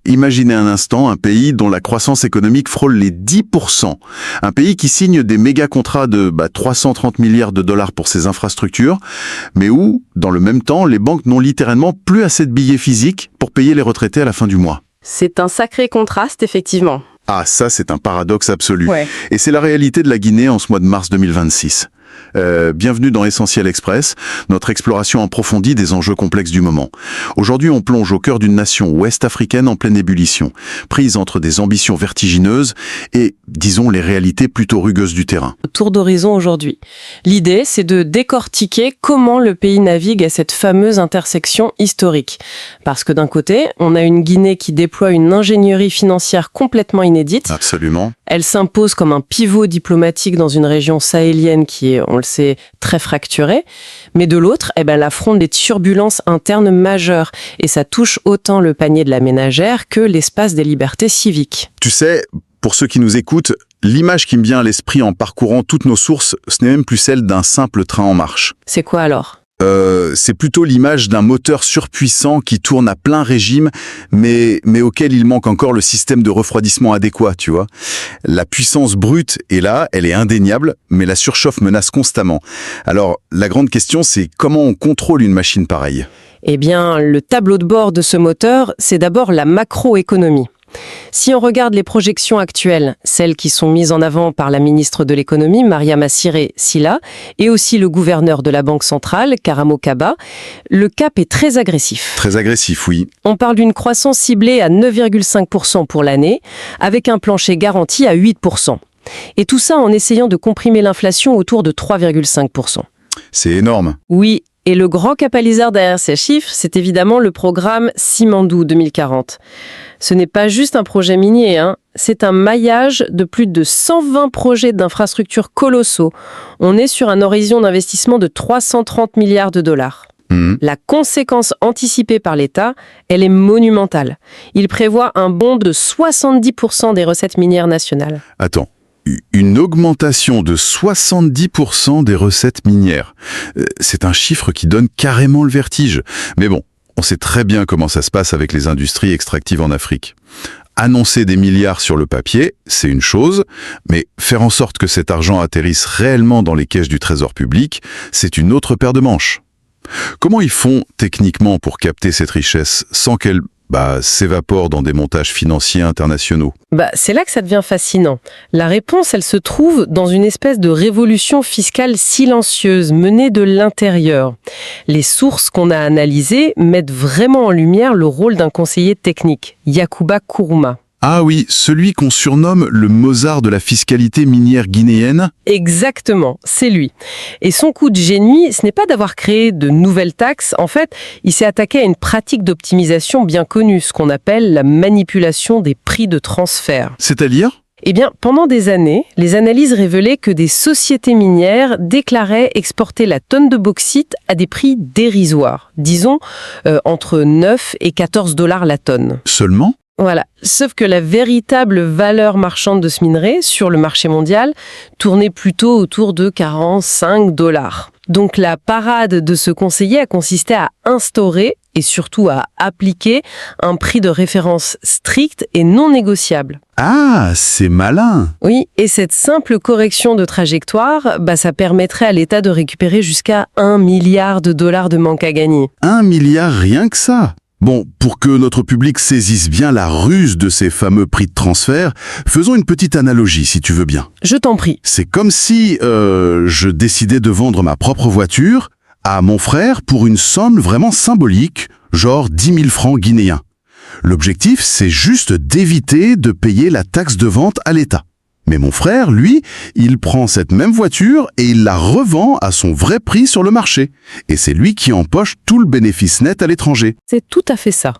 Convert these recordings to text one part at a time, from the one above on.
Imaginez un instant un pays dont la croissance économique frôle les 10%. Un pays qui signe des méga-contrats de 330 milliards de dollars pour ses infrastructures, mais où, dans le même temps, les banques n'ont littéralement plus assez de billets physiques pour payer les retraités à la fin du mois. C'est un sacré contraste, effectivement. Ah, ça, c'est un paradoxe absolu. Ouais. Et c'est la réalité de la Guinée en ce mois de mars 2026. Bienvenue dans Essentiel Express, notre exploration approfondie des enjeux complexes du moment. Aujourd'hui, on plonge au cœur d'une nation ouest-africaine en pleine ébullition, prise entre des ambitions vertigineuses et, disons, les réalités plutôt rugueuses du terrain. Tour d'horizon aujourd'hui. L'idée, c'est de décortiquer comment le pays navigue à cette fameuse intersection historique. Parce que d'un côté, on a une Guinée qui déploie une ingénierie financière complètement inédite. Absolument. Elle s'impose comme un pivot diplomatique dans une région sahélienne qui est, on le sait, très fracturée. Mais de l'autre, elle affronte des turbulences internes majeures. Et ça touche autant le panier de la ménagère que l'espace des libertés civiques. Tu sais, pour ceux qui nous écoutent, l'image qui me vient à l'esprit en parcourant toutes nos sources, ce n'est même plus celle d'un simple train en marche. C'est quoi alors ? C'est plutôt l'image d'un moteur surpuissant qui tourne à plein régime, mais auquel il manque encore le système de refroidissement adéquat, tu vois. La puissance brute est là, elle est indéniable, mais la surchauffe menace constamment. Alors, la grande question, c'est comment on contrôle une machine pareille ? Eh bien, le tableau de bord de ce moteur, c'est d'abord la macroéconomie. Si on regarde les projections actuelles, celles qui sont mises en avant par la ministre de l'économie, Mariama Siré Sylla, et aussi le gouverneur de la Banque centrale, Karamo Kaba, le cap est très agressif. Très agressif, oui. On parle d'une croissance ciblée à 9,5% pour l'année, avec un plancher garanti à 8%. Et tout ça en essayant de comprimer l'inflation autour de 3,5%. C'est énorme. Oui. Et le grand catalyseur derrière ces chiffres, c'est évidemment le programme Simandou 2040. Ce n'est pas juste un projet minier, c'est un maillage de plus de 120 projets d'infrastructures colossaux. On est sur un horizon d'investissement de 330 milliards de dollars. La conséquence anticipée par l'État, elle est monumentale. Il prévoit un bond de 70% des recettes minières nationales. Attends. Une augmentation de 70% des recettes minières. C'est un chiffre qui donne carrément le vertige. Mais bon, on sait très bien comment ça se passe avec les industries extractives en Afrique. Annoncer des milliards sur le papier, c'est une chose, mais faire en sorte que cet argent atterrisse réellement dans les caisses du trésor public, c'est une autre paire de manches. Comment ils font techniquement pour capter cette richesse sans qu'elle s'évapore dans des montages financiers internationaux? C'est là que ça devient fascinant. La réponse, elle se trouve dans une espèce de révolution fiscale silencieuse menée de l'intérieur. Les sources qu'on a analysées mettent vraiment en lumière le rôle d'un conseiller technique, Yacouba Kourouma. Ah oui, celui qu'on surnomme le Mozart de la fiscalité minière guinéenne? Exactement, c'est lui. Et son coup de génie, ce n'est pas d'avoir créé de nouvelles taxes. En fait, il s'est attaqué à une pratique d'optimisation bien connue, ce qu'on appelle la manipulation des prix de transfert. C'est-à-dire ? Eh bien, pendant des années, les analyses révélaient que des sociétés minières déclaraient exporter la tonne de bauxite à des prix dérisoires. Disons, entre 9 et 14 $ la tonne. Seulement ? Voilà. Sauf que la véritable valeur marchande de ce minerai sur le marché mondial tournait plutôt autour de 45 $. Donc la parade de ce conseiller a consisté à instaurer et surtout à appliquer un prix de référence strict et non négociable. Ah, c'est malin! Oui, et cette simple correction de trajectoire, ça permettrait à l'État de récupérer jusqu'à 1 milliard de dollars de manque à gagner. 1 milliard, rien que ça! Bon, pour que notre public saisisse bien la ruse de ces fameux prix de transfert, faisons une petite analogie, si tu veux bien. Je t'en prie. C'est comme si je décidais de vendre ma propre voiture à mon frère pour une somme vraiment symbolique, genre 10 000 francs guinéens. L'objectif, c'est juste d'éviter de payer la taxe de vente à l'État. Mais mon frère, lui, il prend cette même voiture et il la revend à son vrai prix sur le marché. Et c'est lui qui empoche tout le bénéfice net à l'étranger. C'est tout à fait ça.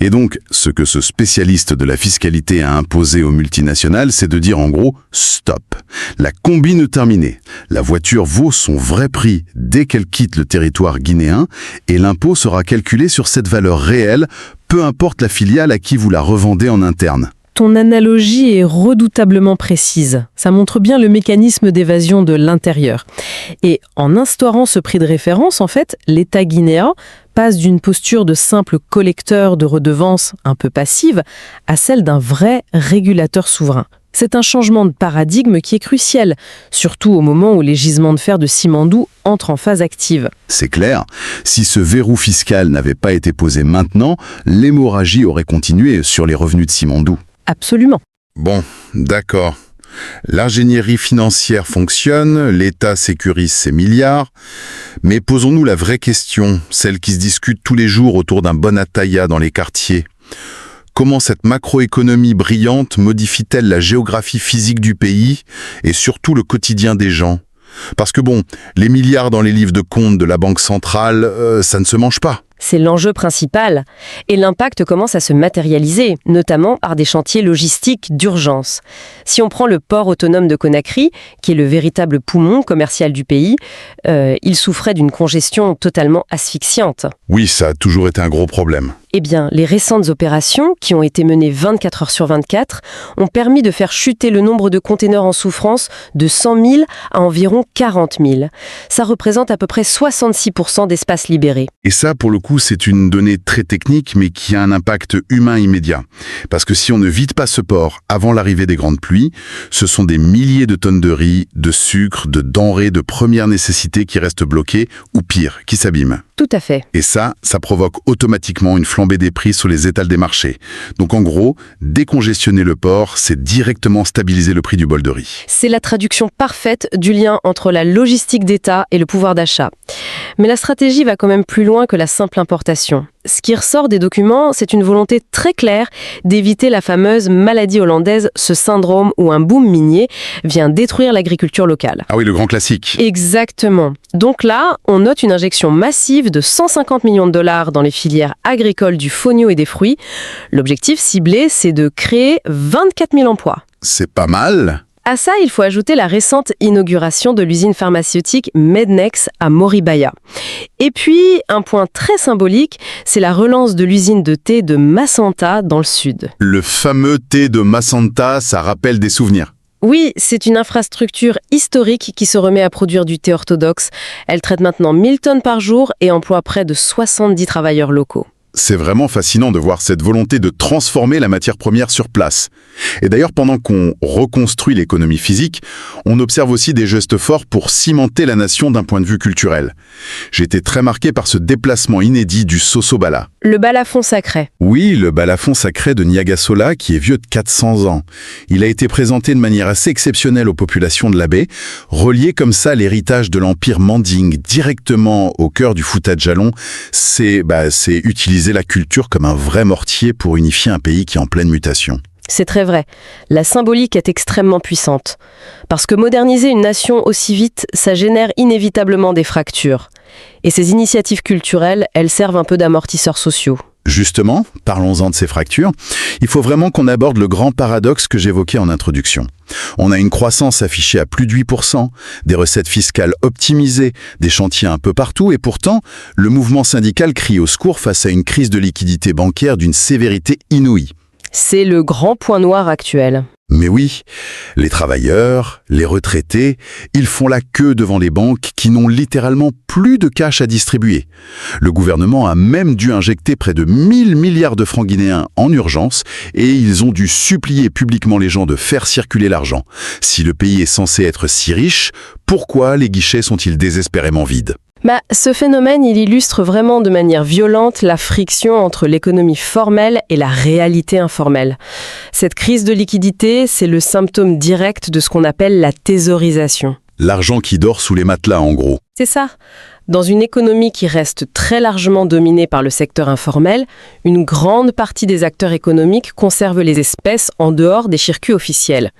Et donc, ce que ce spécialiste de la fiscalité a imposé aux multinationales, c'est de dire en gros « stop ». La combine terminée. La voiture vaut son vrai prix dès qu'elle quitte le territoire guinéen et l'impôt sera calculé sur cette valeur réelle, peu importe la filiale à qui vous la revendez en interne. Ton analogie est redoutablement précise. Ça montre bien le mécanisme d'évasion de l'intérieur. Et en instaurant ce prix de référence, en fait, l'État guinéen passe d'une posture de simple collecteur de redevances un peu passive à celle d'un vrai régulateur souverain. C'est un changement de paradigme qui est crucial, surtout au moment où les gisements de fer de Simandou entrent en phase active. C'est clair, si ce verrou fiscal n'avait pas été posé maintenant, l'hémorragie aurait continué sur les revenus de Simandou. Absolument. Bon, d'accord. L'ingénierie financière fonctionne, l'État sécurise ses milliards, mais posons-nous la vraie question, celle qui se discute tous les jours autour d'un bon ataïa dans les quartiers. Comment cette macroéconomie brillante modifie-t-elle la géographie physique du pays et surtout le quotidien des gens ? Parce que bon, les milliards dans les livres de compte de la Banque centrale, ça ne se mange pas. C'est l'enjeu principal. Et l'impact commence à se matérialiser, notamment par des chantiers logistiques d'urgence. Si on prend le port autonome de Conakry, qui est le véritable poumon commercial du pays, il souffrait d'une congestion totalement asphyxiante. Oui, ça a toujours été un gros problème. Eh bien, les récentes opérations, qui ont été menées 24 heures sur 24, ont permis de faire chuter le nombre de containers en souffrance de 100 000 à environ 40 000. Ça représente à peu près 66% d'espace libéré. Et ça, pour le coup, c'est une donnée très technique, mais qui a un impact humain immédiat. Parce que si on ne vide pas ce port avant l'arrivée des grandes pluies, ce sont des milliers de tonnes de riz, de sucre, de denrées de première nécessité qui restent bloquées, ou pire, qui s'abîment. Tout à fait. Et ça provoque automatiquement une flambée des prix sur les étals des marchés. Donc en gros, décongestionner le port, c'est directement stabiliser le prix du bol de riz. C'est la traduction parfaite du lien entre la logistique d'État et le pouvoir d'achat. Mais la stratégie va quand même plus loin que la simple importation. Ce qui ressort des documents, c'est une volonté très claire d'éviter la fameuse maladie hollandaise, ce syndrome où un boom minier vient détruire l'agriculture locale. Ah oui, le grand classique. Exactement. Donc là, on note une injection massive de 150 millions de dollars dans les filières agricoles du fonio et des fruits. L'objectif ciblé, c'est de créer 24 000 emplois. C'est pas mal. À ça, il faut ajouter la récente inauguration de l'usine pharmaceutique Mednex à Moribaya. Et puis, un point très symbolique, c'est la relance de l'usine de thé de Macenta dans le sud. Le fameux thé de Macenta, ça rappelle des souvenirs. Oui, c'est une infrastructure historique qui se remet à produire du thé orthodoxe. Elle traite maintenant 1000 tonnes par jour et emploie près de 70 travailleurs locaux. C'est vraiment fascinant de voir cette volonté de transformer la matière première sur place. Et d'ailleurs, pendant qu'on reconstruit l'économie physique, on observe aussi des gestes forts pour cimenter la nation d'un point de vue culturel. J'ai été très marqué par ce déplacement inédit du Soso-Bala. Le balafon sacré. Oui, le balafon sacré de Niagasola, qui est vieux de 400 ans. Il a été présenté de manière assez exceptionnelle aux populations de la baie, relié comme ça à l'héritage de l'empire Manding directement au cœur du Fouta Djallon. C'est utiliser la culture comme un vrai mortier pour unifier un pays qui est en pleine mutation. C'est très vrai. La symbolique est extrêmement puissante. Parce que moderniser une nation aussi vite, ça génère inévitablement des fractures. Et ces initiatives culturelles, elles servent un peu d'amortisseurs sociaux. Justement, parlons-en de ces fractures, il faut vraiment qu'on aborde le grand paradoxe que j'évoquais en introduction. On a une croissance affichée à plus de 8%, des recettes fiscales optimisées, des chantiers un peu partout, et pourtant, le mouvement syndical crie au secours face à une crise de liquidité bancaire d'une sévérité inouïe. C'est le grand point noir actuel. Mais oui, les travailleurs, les retraités, ils font la queue devant les banques qui n'ont littéralement plus de cash à distribuer. Le gouvernement a même dû injecter près de 1000 milliards de francs guinéens en urgence et ils ont dû supplier publiquement les gens de faire circuler l'argent. Si le pays est censé être si riche, pourquoi les guichets sont-ils désespérément vides ? Ce phénomène, il illustre vraiment de manière violente la friction entre l'économie formelle et la réalité informelle. Cette crise de liquidité, c'est le symptôme direct de ce qu'on appelle la thésaurisation. L'argent qui dort sous les matelas, en gros. C'est ça. Dans une économie qui reste très largement dominée par le secteur informel, une grande partie des acteurs économiques conservent les espèces en dehors des circuits officiels.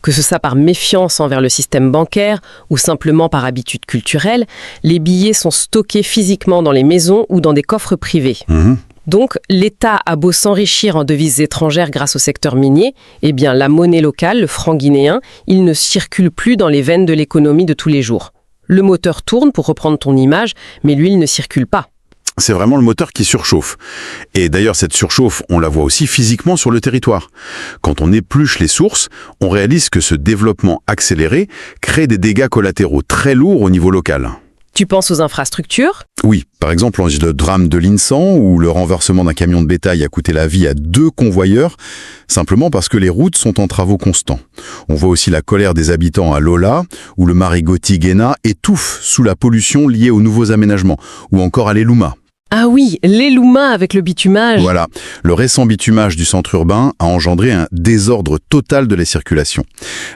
Que ce soit par méfiance envers le système bancaire ou simplement par habitude culturelle, les billets sont stockés physiquement dans les maisons ou dans des coffres privés. Donc, l'État a beau s'enrichir en devises étrangères grâce au secteur minier, eh bien la monnaie locale, le franc guinéen, il ne circule plus dans les veines de l'économie de tous les jours. Le moteur tourne, pour reprendre ton image, mais lui, il ne circule pas. C'est vraiment le moteur qui surchauffe. Et d'ailleurs, cette surchauffe, on la voit aussi physiquement sur le territoire. Quand on épluche les sources, on réalise que ce développement accéléré crée des dégâts collatéraux très lourds au niveau local. Tu penses aux infrastructures ? Oui, par exemple, le drame de l'Insan, où le renversement d'un camion de bétail a coûté la vie à 2 convoyeurs, simplement parce que les routes sont en travaux constants. On voit aussi la colère des habitants à Lola, où le marigot Tigena étouffe sous la pollution liée aux nouveaux aménagements, ou encore à l'Elouma. Ah oui, l'Elouma avec le bitumage. Voilà, le récent bitumage du centre urbain a engendré un désordre total de la circulation.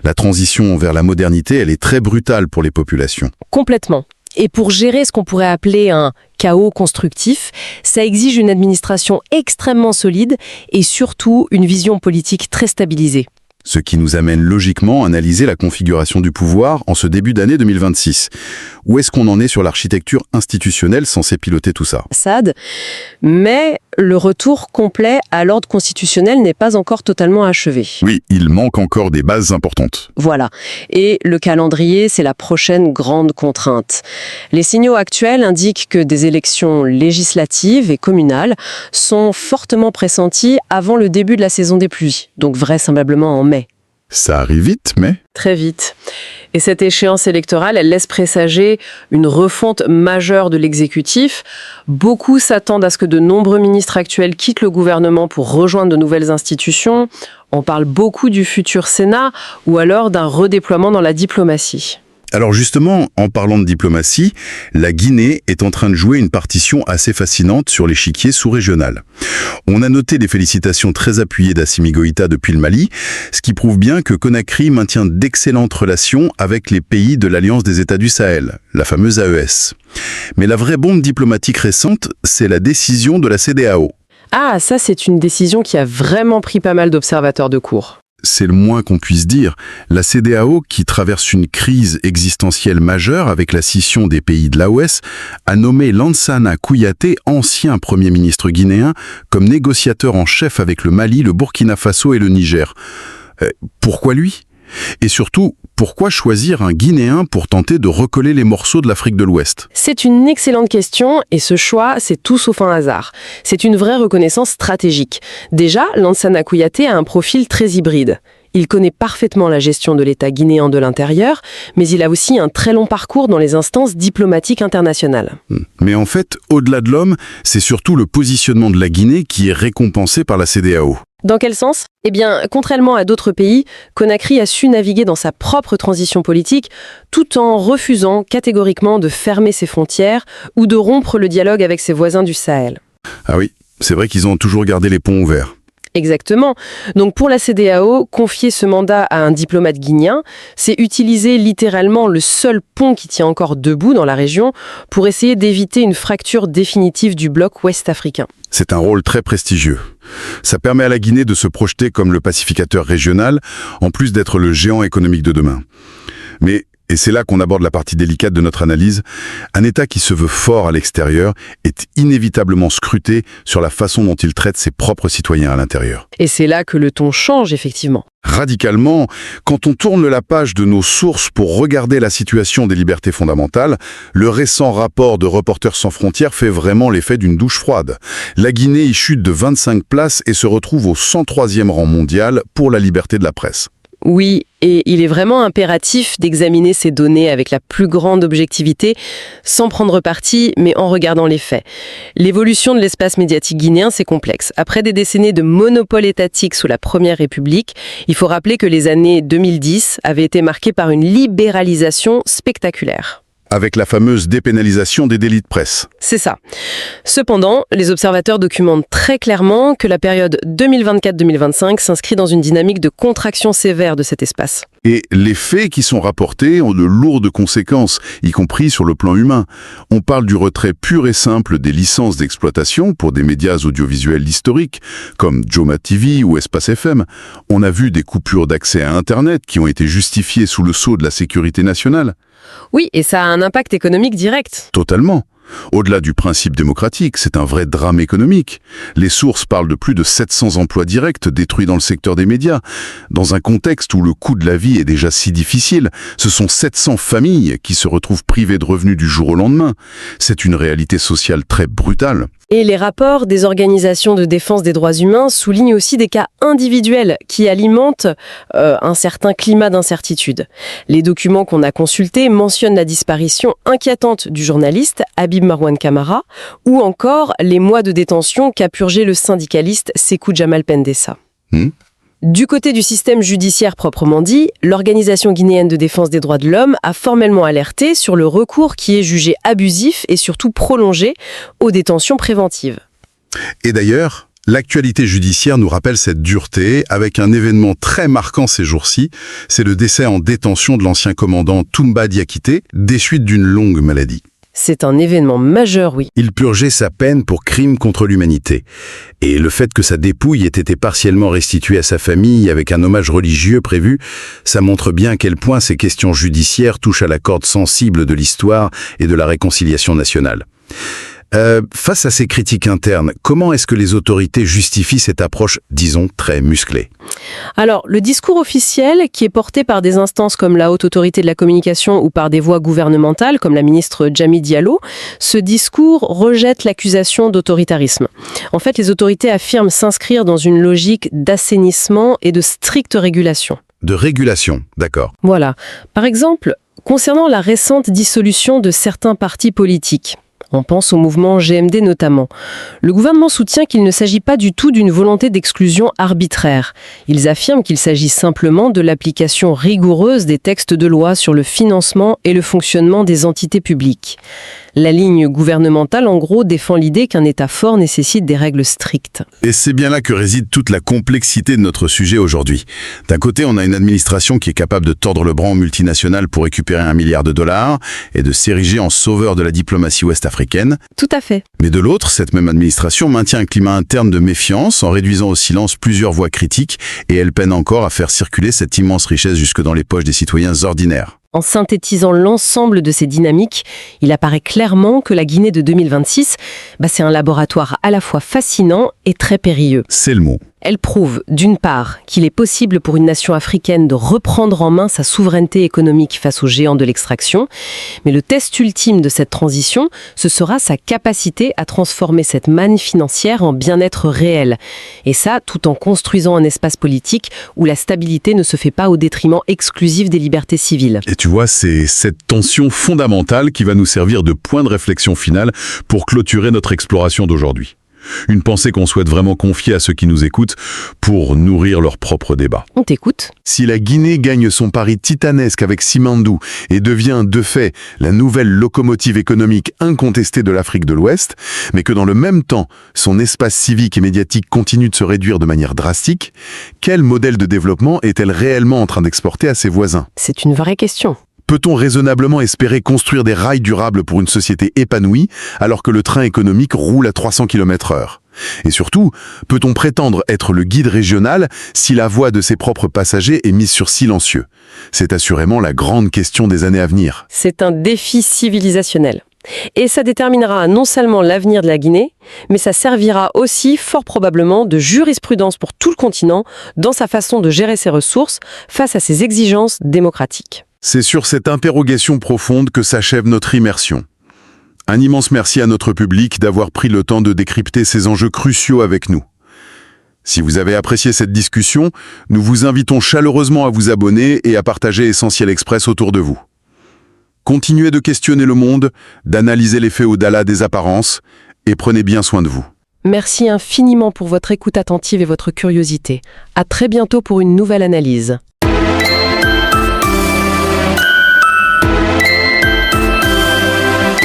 La transition vers la modernité, elle est très brutale pour les populations. Complètement. Et pour gérer ce qu'on pourrait appeler un chaos constructif, ça exige une administration extrêmement solide et surtout une vision politique très stabilisée. Ce qui nous amène logiquement à analyser la configuration du pouvoir en ce début d'année 2026. Où est-ce qu'on en est sur l'architecture institutionnelle censée piloter tout ça? Assad, mais le retour complet à l'ordre constitutionnel n'est pas encore totalement achevé. Oui, il manque encore des bases importantes. Voilà. Et le calendrier, c'est la prochaine grande contrainte. Les signaux actuels indiquent que des élections législatives et communales sont fortement pressenties avant le début de la saison des pluies, donc vraisemblablement en mai. Ça arrive vite, mais... Très vite. Et cette échéance électorale, elle laisse présager une refonte majeure de l'exécutif. Beaucoup s'attendent à ce que de nombreux ministres actuels quittent le gouvernement pour rejoindre de nouvelles institutions. On parle beaucoup du futur Sénat ou alors d'un redéploiement dans la diplomatie. Alors justement, en parlant de diplomatie, la Guinée est en train de jouer une partition assez fascinante sur l'échiquier sous-régional. On a noté des félicitations très appuyées d'Assimi Goïta depuis le Mali, ce qui prouve bien que Conakry maintient d'excellentes relations avec les pays de l'Alliance des États du Sahel, la fameuse AES. Mais la vraie bombe diplomatique récente, c'est la décision de la CEDEAO. Ah, ça c'est une décision qui a vraiment pris pas mal d'observateurs de cour. C'est le moins qu'on puisse dire. La CEDEAO, qui traverse une crise existentielle majeure avec la scission des pays de l'AOS, a nommé Lansana Kouyaté, ancien Premier ministre guinéen, comme négociateur en chef avec le Mali, le Burkina Faso et le Niger. Pourquoi lui ? Et surtout, pourquoi choisir un Guinéen pour tenter de recoller les morceaux de l'Afrique de l'Ouest? C'est une excellente question et ce choix, c'est tout sauf un hasard. C'est une vraie reconnaissance stratégique. Déjà, Lansana Kouyaté a un profil très hybride. Il connaît parfaitement la gestion de l'État guinéen de l'intérieur, mais il a aussi un très long parcours dans les instances diplomatiques internationales. Mais en fait, au-delà de l'homme, c'est surtout le positionnement de la Guinée qui est récompensé par la CEDEAO. Dans quel sens ? Eh bien, contrairement à d'autres pays, Conakry a su naviguer dans sa propre transition politique tout en refusant catégoriquement de fermer ses frontières ou de rompre le dialogue avec ses voisins du Sahel. Ah oui, c'est vrai qu'ils ont toujours gardé les ponts ouverts. Exactement. Donc pour la CEDEAO, confier ce mandat à un diplomate guinéen, c'est utiliser littéralement le seul pont qui tient encore debout dans la région pour essayer d'éviter une fracture définitive du bloc ouest-africain. C'est un rôle très prestigieux. Ça permet à la Guinée de se projeter comme le pacificateur régional, en plus d'être le géant économique de demain. Mais, et c'est là qu'on aborde la partie délicate de notre analyse, un État qui se veut fort à l'extérieur est inévitablement scruté sur la façon dont il traite ses propres citoyens à l'intérieur. Et c'est là que le ton change, effectivement. Radicalement, quand on tourne la page de nos sources pour regarder la situation des libertés fondamentales, le récent rapport de Reporters sans frontières fait vraiment l'effet d'une douche froide. La Guinée y chute de 25 places et se retrouve au 103e rang mondial pour la liberté de la presse. Oui, et il est vraiment impératif d'examiner ces données avec la plus grande objectivité, sans prendre parti, mais en regardant les faits. L'évolution de l'espace médiatique guinéen, c'est complexe. Après des décennies de monopole étatique sous la Première République, il faut rappeler que les années 2010 avaient été marquées par une libéralisation spectaculaire. Avec la fameuse dépénalisation des délits de presse. C'est ça. Cependant, les observateurs documentent très clairement que la période 2024-2025 s'inscrit dans une dynamique de contraction sévère de cet espace. Et les faits qui sont rapportés ont de lourdes conséquences, y compris sur le plan humain. On parle du retrait pur et simple des licences d'exploitation pour des médias audiovisuels historiques, comme Joma TV ou Espace FM. On a vu des coupures d'accès à Internet qui ont été justifiées sous le sceau de la sécurité nationale. Oui, et ça a un impact économique direct. Totalement. Au-delà du principe démocratique, c'est un vrai drame économique. Les sources parlent de plus de 700 emplois directs détruits dans le secteur des médias. Dans un contexte où le coût de la vie est déjà si difficile, ce sont 700 familles qui se retrouvent privées de revenus du jour au lendemain. C'est une réalité sociale très brutale. Et les rapports des organisations de défense des droits humains soulignent aussi des cas individuels qui alimentent un certain climat d'incertitude. Les documents qu'on a consultés mentionnent la disparition inquiétante du journaliste Habib Marwan Camara ou encore les mois de détention qu'a purgé le syndicaliste Sékou Jamal Pendessa. Du côté du système judiciaire proprement dit, l'Organisation guinéenne de défense des droits de l'homme a formellement alerté sur le recours qui est jugé abusif et surtout prolongé aux détentions préventives. Et d'ailleurs, l'actualité judiciaire nous rappelle cette dureté avec un événement très marquant ces jours-ci. C'est le décès en détention de l'ancien commandant Toumba Diakité, des suites d'une longue maladie. C'est un événement majeur, oui. Il purgeait sa peine pour crime contre l'humanité. Et le fait que sa dépouille ait été partiellement restituée à sa famille avec un hommage religieux prévu, ça montre bien à quel point ces questions judiciaires touchent à la corde sensible de l'histoire et de la réconciliation nationale. Face à ces critiques internes, comment est-ce que les autorités justifient cette approche, disons, très musclée ? Alors, le discours officiel, qui est porté par des instances comme la Haute Autorité de la Communication ou par des voix gouvernementales, comme la ministre Djamil Diallo, ce discours rejette l'accusation d'autoritarisme. En fait, les autorités affirment s'inscrire dans une logique d'assainissement et de stricte régulation. De régulation, d'accord. Voilà. Par exemple, concernant la récente dissolution de certains partis politiques, on pense au mouvement GMD notamment. Le gouvernement soutient qu'il ne s'agit pas du tout d'une volonté d'exclusion arbitraire. Ils affirment qu'il s'agit simplement de l'application rigoureuse des textes de loi sur le financement et le fonctionnement des entités publiques. La ligne gouvernementale, en gros, défend l'idée qu'un État fort nécessite des règles strictes. Et c'est bien là que réside toute la complexité de notre sujet aujourd'hui. D'un côté, on a une administration qui est capable de tordre le bras aux multinationales pour récupérer $1 milliard et de s'ériger en sauveur de la diplomatie ouest-africaine. Tout à fait. Mais de l'autre, cette même administration maintient un climat interne de méfiance en réduisant au silence plusieurs voix critiques et elle peine encore à faire circuler cette immense richesse jusque dans les poches des citoyens ordinaires. En synthétisant l'ensemble de ces dynamiques, il apparaît clairement que la Guinée de 2026, c'est un laboratoire à la fois fascinant et très périlleux. C'est le mot. Elle prouve, d'une part, qu'il est possible pour une nation africaine de reprendre en main sa souveraineté économique face aux géants de l'extraction, mais le test ultime de cette transition, ce sera sa capacité à transformer cette manne financière en bien-être réel. Et ça, tout en construisant un espace politique où la stabilité ne se fait pas au détriment exclusif des libertés civiles. Et tu vois, c'est cette tension fondamentale qui va nous servir de point de réflexion finale pour clôturer notre exploration d'aujourd'hui. Une pensée qu'on souhaite vraiment confier à ceux qui nous écoutent pour nourrir leur propre débat. On t'écoute. Si la Guinée gagne son pari titanesque avec Simandou et devient, de fait, la nouvelle locomotive économique incontestée de l'Afrique de l'Ouest, mais que dans le même temps, son espace civique et médiatique continue de se réduire de manière drastique, quel modèle de développement est-elle réellement en train d'exporter à ses voisins ? C'est une vraie question. Peut-on raisonnablement espérer construire des rails durables pour une société épanouie alors que le train économique roule à 300 km/h ? Et surtout, peut-on prétendre être le guide régional si la voix de ses propres passagers est mise sur silencieux ? C'est assurément la grande question des années à venir. C'est un défi civilisationnel. Et ça déterminera non seulement l'avenir de la Guinée, mais ça servira aussi fort probablement de jurisprudence pour tout le continent dans sa façon de gérer ses ressources face à ses exigences démocratiques. C'est sur cette interrogation profonde que s'achève notre immersion. Un immense merci à notre public d'avoir pris le temps de décrypter ces enjeux cruciaux avec nous. Si vous avez apprécié cette discussion, nous vous invitons chaleureusement à vous abonner et à partager Essentiel Express autour de vous. Continuez de questionner le monde, d'analyser les faits au-delà des apparences, et prenez bien soin de vous. Merci infiniment pour votre écoute attentive et votre curiosité. À très bientôt pour une nouvelle analyse.